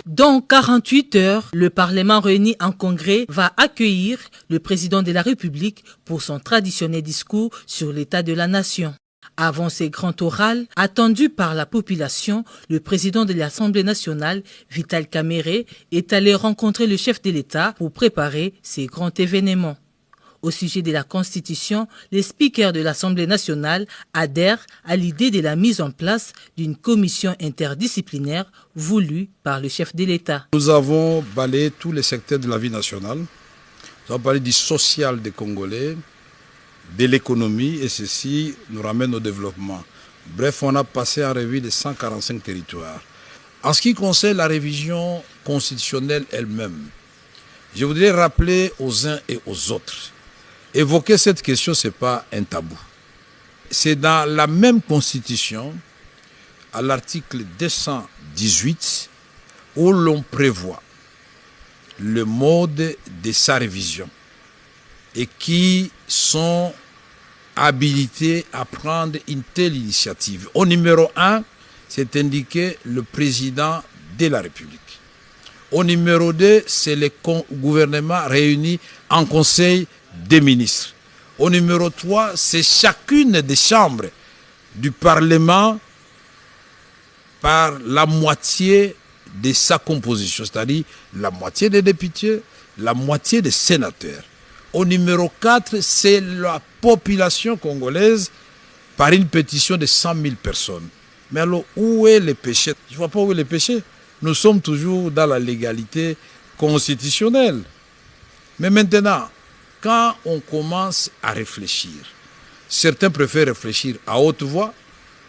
Dans 48 heures, le Parlement réuni en congrès va accueillir le président de la République pour son traditionnel discours sur l'état de la nation. Avant ces grands orales, attendus par la population, le président de l'Assemblée nationale, Vital Kamerhe, est allé rencontrer le chef de l'État pour préparer ces grands événements. Au sujet de la Constitution, les speakers de l'Assemblée nationale adhèrent à l'idée de la mise en place d'une commission interdisciplinaire voulue par le chef de l'État. Nous avons balayé tous les secteurs de la vie nationale. Nous avons parlé du social des Congolais, de l'économie, et ceci nous ramène au développement. Bref, on a passé en revue les 145 territoires. En ce qui concerne la révision constitutionnelle elle-même, je voudrais rappeler aux uns et aux autres, évoquer cette question, ce n'est pas un tabou. C'est dans la même constitution, à l'article 218, où l'on prévoit le mode de sa révision et qui sont habilités à prendre une telle initiative. Au numéro 1, c'est indiqué le président de la République. Au numéro 2, c'est le gouvernement réuni en conseil des ministres. Au numéro 3, c'est chacune des chambres du Parlement par la moitié de sa composition, c'est-à-dire la moitié des députés, la moitié des sénateurs. Au numéro 4, c'est la population congolaise par une pétition de 100 000 personnes. Mais alors, où est le péché? Je ne vois pas où est le péché. Nous sommes toujours dans la légalité constitutionnelle. Mais maintenant, quand on commence à réfléchir, certains préfèrent réfléchir à haute voix,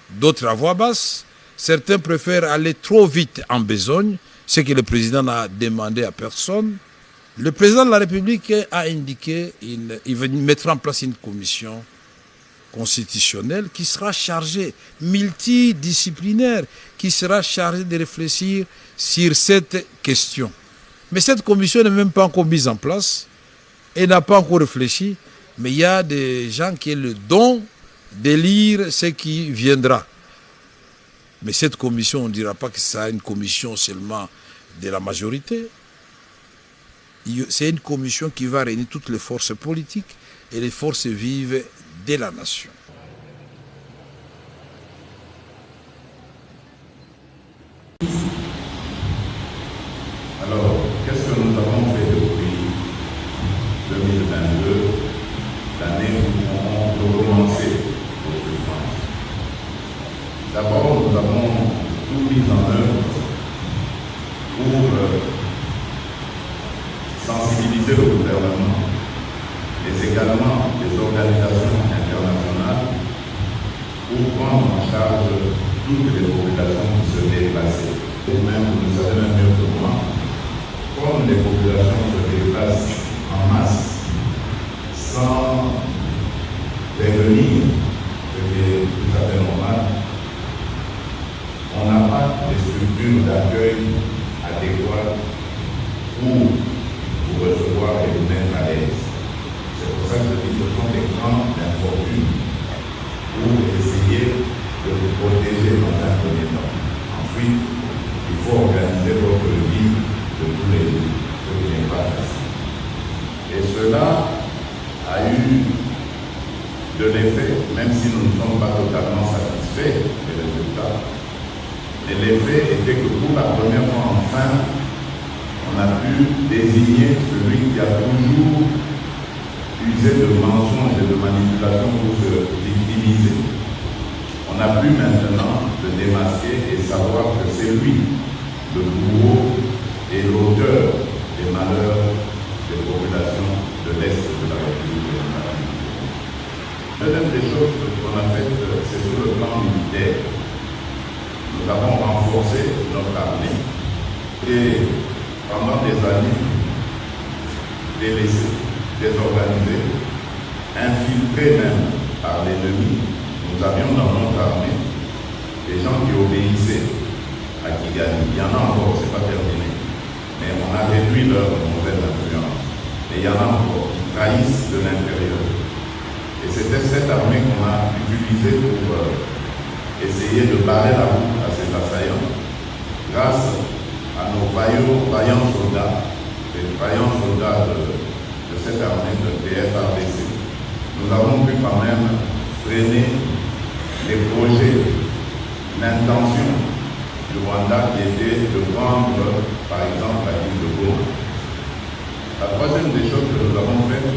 d'autres à voix basse, certains préfèrent aller trop vite en besogne, ce que le président n'a demandé à personne. Le président de la République a indiqué qu'il va mettre en place une commission constitutionnelle qui sera chargée, multidisciplinaire, qui sera chargée de réfléchir sur cette question. Mais cette commission n'est même pas encore mise en place et n'a pas encore réfléchi, mais il y a des gens qui ont le don de lire ce qui viendra. Mais cette commission, on ne dira pas que c'est une commission seulement de la majorité. C'est une commission qui va réunir toutes les forces politiques et les forces vives de la nation. Alors, qu'est-ce que nous avons fait depuis 2022, l'année où on a commencé aux souffrances? D'abord, nous avons tout mis en œuvre pour sensibiliser le gouvernement, mais également les organisations internationales pour prendre en charge toutes les populations qui se déplacent. Vous-même, vous le savez même mieux que moi, comme les populations se déplacent en masse sans prévenir, ce qui est tout à fait normal, on n'a pas de structures d'accueil adéquates pour vous recevoir et vous mettre à l'aise. C'est pour ça que je dis que ce sont des grandes infortunes pour essayer de vous protéger dans un premier temps. Ensuite, il faut organiser votre vie de tous les jours, ce qui n'est pas facile. Et cela a eu de l'effet, même si nous ne sommes pas totalement satisfaits des résultats, mais l'effet était que pour la première fois enfin, on a pu désigner celui qui a toujours usé de mensonges et de manipulations pour se victimiser. On a pu maintenant le démasquer et savoir que c'est lui, le bourreau et l'auteur des malheurs des populations de l'Est de la République démocratique. L'une des choses qu'on a faites, c'est sur le plan militaire. Nous avons renforcé notre armée et pendant des années, délaissés, désorganisés, infiltrés même par l'ennemi, nous avions dans notre armée des gens qui obéissaient à Kigali. Il y en a encore, ce n'est pas terminé. Mais on a réduit leur mauvaise influence. Et il y en a encore qui trahissent de l'intérieur. Et c'était cette armée qu'on a utilisée pour essayer de barrer la route à ces assaillants grâce vaillants soldats, les vaillants soldats de cette armée de FARDC, nous avons pu quand même freiner les projets, l'intention du Rwanda qui était de prendre, par exemple, la ville de Goma. La troisième des choses que nous avons faites,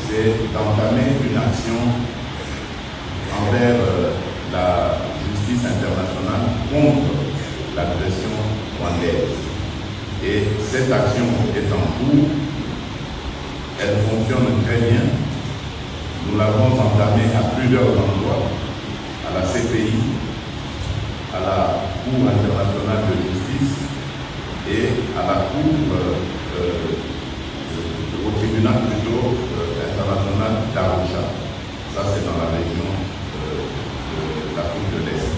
c'est d'entamer une action envers la justice internationale contre l'agression rwandaise. Et cette action est en cours, elle fonctionne très bien. Nous l'avons entamée à plusieurs endroits, à la CPI, à la Cour internationale de justice et à la Cour, au tribunal plutôt international d'Arusha. Ça, c'est dans la région de l'Afrique de l'Est.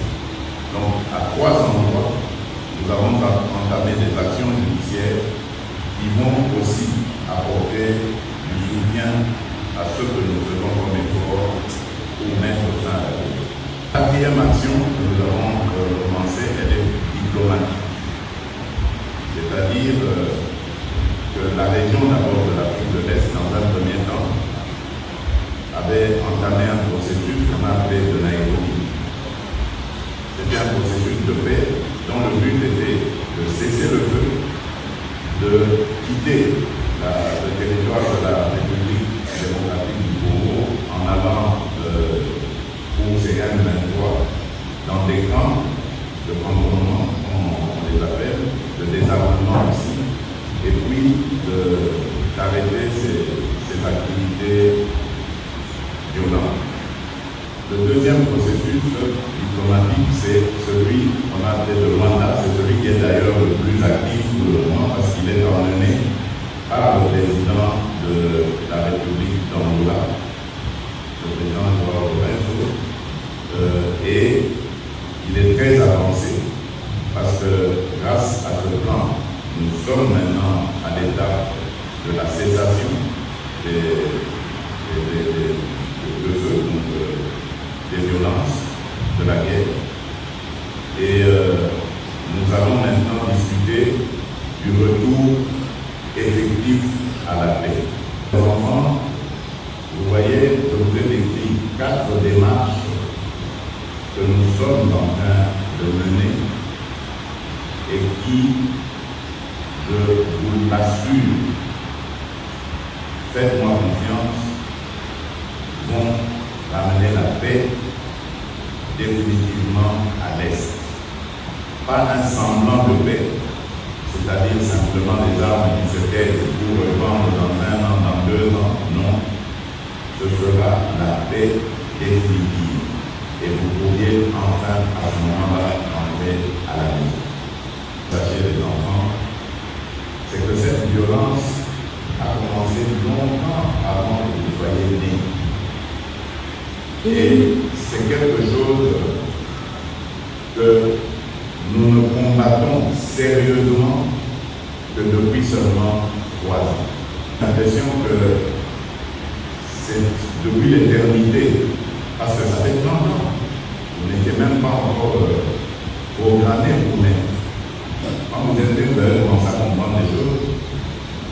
Donc, à 3 endroits, nous avons entamé des actions judiciaires qui vont aussi apporter du soutien à ce que nous faisons comme effort pour mettre fin à la vie. La quatrième action que nous avons commencée, elle est diplomatique. C'est-à-dire que la région d'abord de l'Afrique de l'Est, dans un premier temps, avait entamé un processus qu'on a appelé de Nairobi. C'était un processus de paix dont le but était de cesser le feu, de quitter le territoire de la République démocratique du Congo en allant pour CN23 dans des camps de cantonnement, comme on les appelle, de désarmement aussi, et puis d'arrêter ces activités violentes. Le deuxième processus diplomatique, c'est celui qu'on a appelé le Rwanda, c'est celui qui est d'ailleurs le plus actif pour le moment parce qu'il est emmené par le président de la République d'Angola, le président Joao Lourenço, et il est très avancé parce que grâce à ce plan, nous sommes maintenant à l'étape de la cessation de feu, donc des violences, de la guerre. Et nous allons maintenant discuter du retour effectif à la paix. Les enfants, vous voyez, je vous ai décrit 4 démarches que nous sommes en train de mener et qui, je vous l'assure, faites-moi confiance, vont ramener la paix définitivement à l'Est. Pas un semblant de paix, c'est-à-dire simplement des armes qui se taisent pour revendre dans 1 an, dans 2 ans, non. Ce sera la paix définitive. Et vous pourriez enfin, à ce moment-là, entrer à la maison. Sachez les enfants, c'est que cette violence a commencé longtemps avant que vous soyez nés. Et c'est quelque chose que nous ne combattons sérieusement que depuis seulement 3 ans. J'ai l'impression que c'est depuis l'éternité, parce que ça fait 30 ans. Vous n'étiez même pas encore programmé pour naître. Quand vous êtes né, vous avez commencé à comprendre les choses.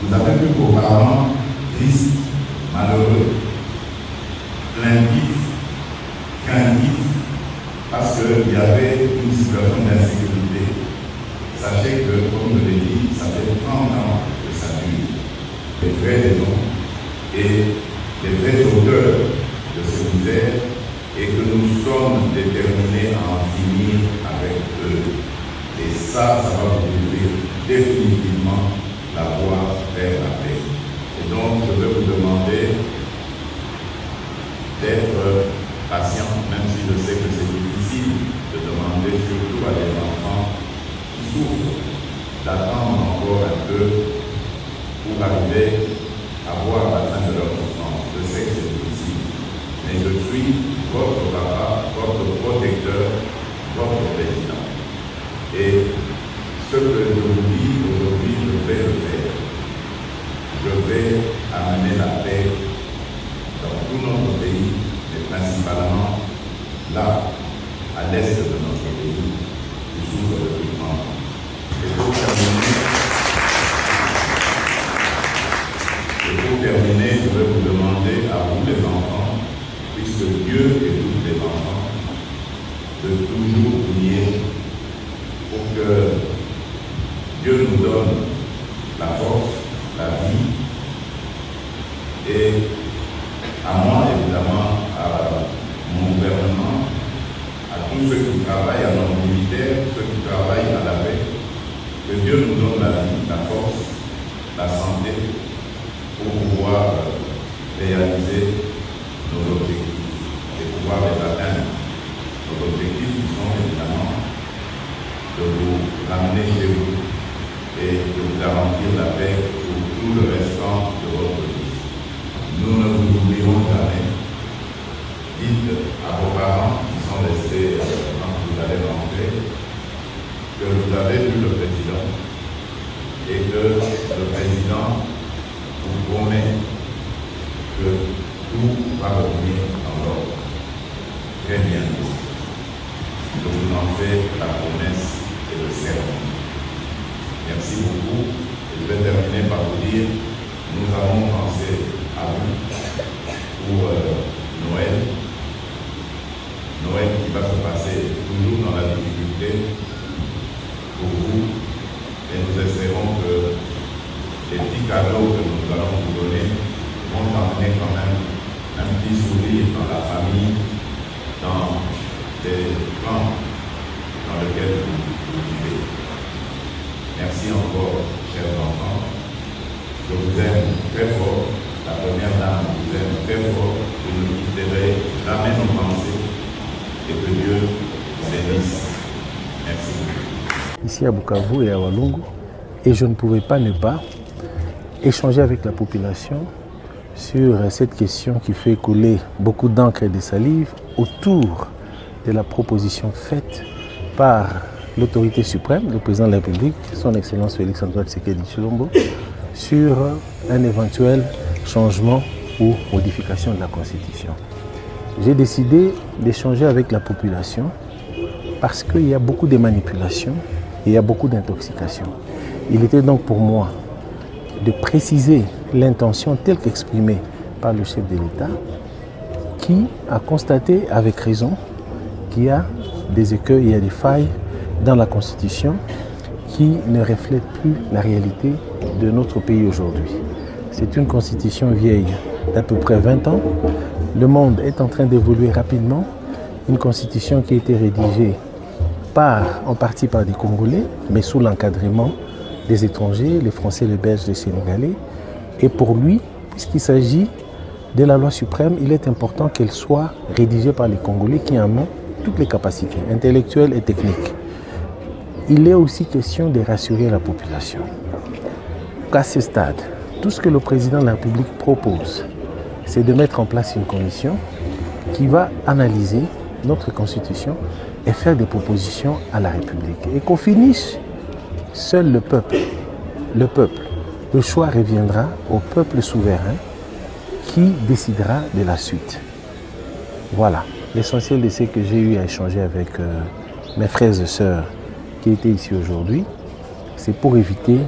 Vous avez vu vos parents tristes, malheureux, plaintifs, craintifs, parce qu'il y avait une situation d'insécurité. Sachez que, comme je l'ai dit, ça fait 30 ans que ça dure. Les vraies raisons et les vrais auteurs de cette misère, et que nous sommes déterminés à en finir avec eux. Et ça va vous ouvrir définitivement la voie vers la paix. Et donc, je vais vous demander d'être patient, même si je sais que c'est difficile de demander surtout à des enfants qui souffrent, d'attendre encore un peu pour arriver à voir la fin de leur souffrance. Je sais que c'est difficile, mais je suis votre papa, votre protecteur, votre président. Et ce que je vous dis aujourd'hui, je vais le faire. Je vais amener la paix dans tout notre pays, mais principalement là, à l'est de notre pays, qui souffre depuis 30 ans. Et pour terminer, toujours prier pour que Dieu nous donne la force, la vie, et à moi, évidemment, à mon gouvernement, à tous ceux qui travaillent, à nos militaires, ceux qui travaillent à la paix, que Dieu nous donne la vie, la force, la santé pour pouvoir réaliser nos objectifs et pouvoir les atteindre. Nos objectifs qui sont évidemment de vous ramener chez vous et de vous garantir la paix pour tout le restant de votre vie. Nous ne vous oublierons jamais. Dites à vos parents qui sont restés quand vous allez rentrer que vous avez vu le président et que le président vous promet que tout va revenir en ordre très bientôt. Je vous en fais la promesse et le serment. Merci beaucoup. Et je vais terminer par vous dire, nous avons pensé à vous pour Noël. Noël qui va se passer toujours dans la difficulté pour vous. Et nous espérons que les petits cadeaux que nous allons vous donner vont amener quand même un petit sourire dans la famille, dans les camps dans lesquels vous vivez. Merci encore, chers enfants. Je vous aime très fort. La première dame vous aime très fort. Vous ne quitterez jamais nos pensées. Et que Dieu vous bénisse. Merci beaucoup. Ici à Bukavu et à Walungu, et je ne pouvais pas ne pas échanger avec la population sur cette question qui fait couler beaucoup d'encre et de salive autour de la proposition faite par l'autorité suprême, le président de la République, son Excellence Félix-Antoine Tshisekedi Tshilombo, sur un éventuel changement ou modification de la Constitution. J'ai décidé d'échanger avec la population parce qu'il y a beaucoup de manipulations et il y a beaucoup d'intoxication. Il était donc pour moi de préciser l'intention telle qu'exprimée par le chef de l'État, qui a constaté avec raison qu'il y a des écueils, il y a des failles dans la Constitution qui ne reflètent plus la réalité de notre pays aujourd'hui. C'est une Constitution vieille d'à peu près 20 ans. Le monde est en train d'évoluer rapidement. Une Constitution qui a été rédigée en partie par des Congolais, mais sous l'encadrement des étrangers, les Français, les Belges, les Sénégalais. Et pour lui, puisqu'il s'agit de la loi suprême, il est important qu'elle soit rédigée par les Congolais qui en ont toutes les capacités intellectuelles et techniques. Il est aussi question de rassurer la population. Qu'à ce stade, tout ce que le président de la République propose, c'est de mettre en place une commission qui va analyser notre Constitution et faire des propositions à la République. Et qu'on finisse, seul le peuple, le choix reviendra au peuple souverain qui décidera de la suite. Voilà, l'essentiel de ce que j'ai eu à échanger avec mes frères et sœurs qui étaient ici aujourd'hui, c'est pour éviter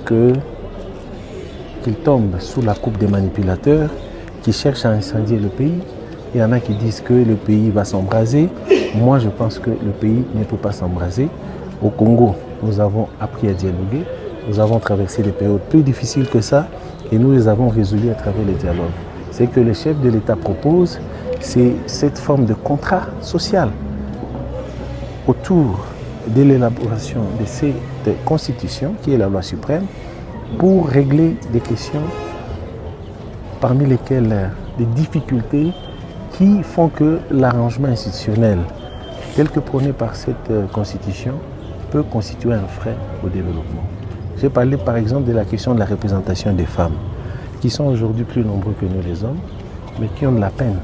qu'ils tombent sous la coupe des manipulateurs qui cherchent à incendier le pays. Il y en a qui disent que le pays va s'embraser. Moi, je pense que le pays ne peut pas s'embraser. Au Congo, nous avons appris à dialoguer. Nous avons traversé des périodes plus difficiles que ça et nous les avons résolues à travers les dialogues. Ce que le chef de l'État propose, c'est cette forme de contrat social autour de l'élaboration de cette constitution, qui est la loi suprême, pour régler des questions parmi lesquelles des difficultés qui font que l'arrangement institutionnel tel que prôné par cette constitution peut constituer un frein au développement. J'ai parlé par exemple de la question de la représentation des femmes, qui sont aujourd'hui plus nombreux que nous les hommes, mais qui ont de la peine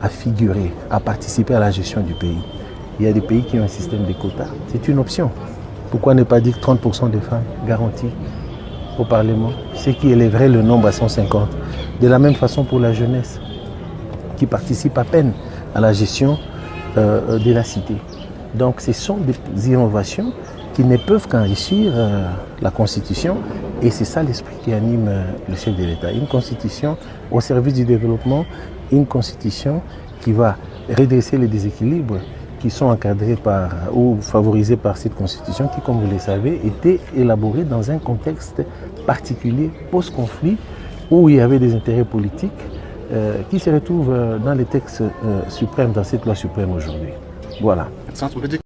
à figurer, à participer à la gestion du pays. Il y a des pays qui ont un système de quotas, c'est une option. Pourquoi ne pas dire 30% des femmes garanties au Parlement, ce qui élèverait le nombre à 150. De la même façon pour la jeunesse, qui participe à peine à la gestion de la cité. Donc ce sont des innovations qui ne peuvent qu'enrichir la Constitution, et c'est ça l'esprit qui anime le chef de l'État. Une Constitution au service du développement, une Constitution qui va redresser les déséquilibres qui sont encadrés par ou favorisés par cette constitution qui, comme vous le savez, était élaborée dans un contexte particulier, post-conflit, où il y avait des intérêts politiques qui se retrouvent dans les textes suprêmes, dans cette loi suprême aujourd'hui. Voilà. On peut dire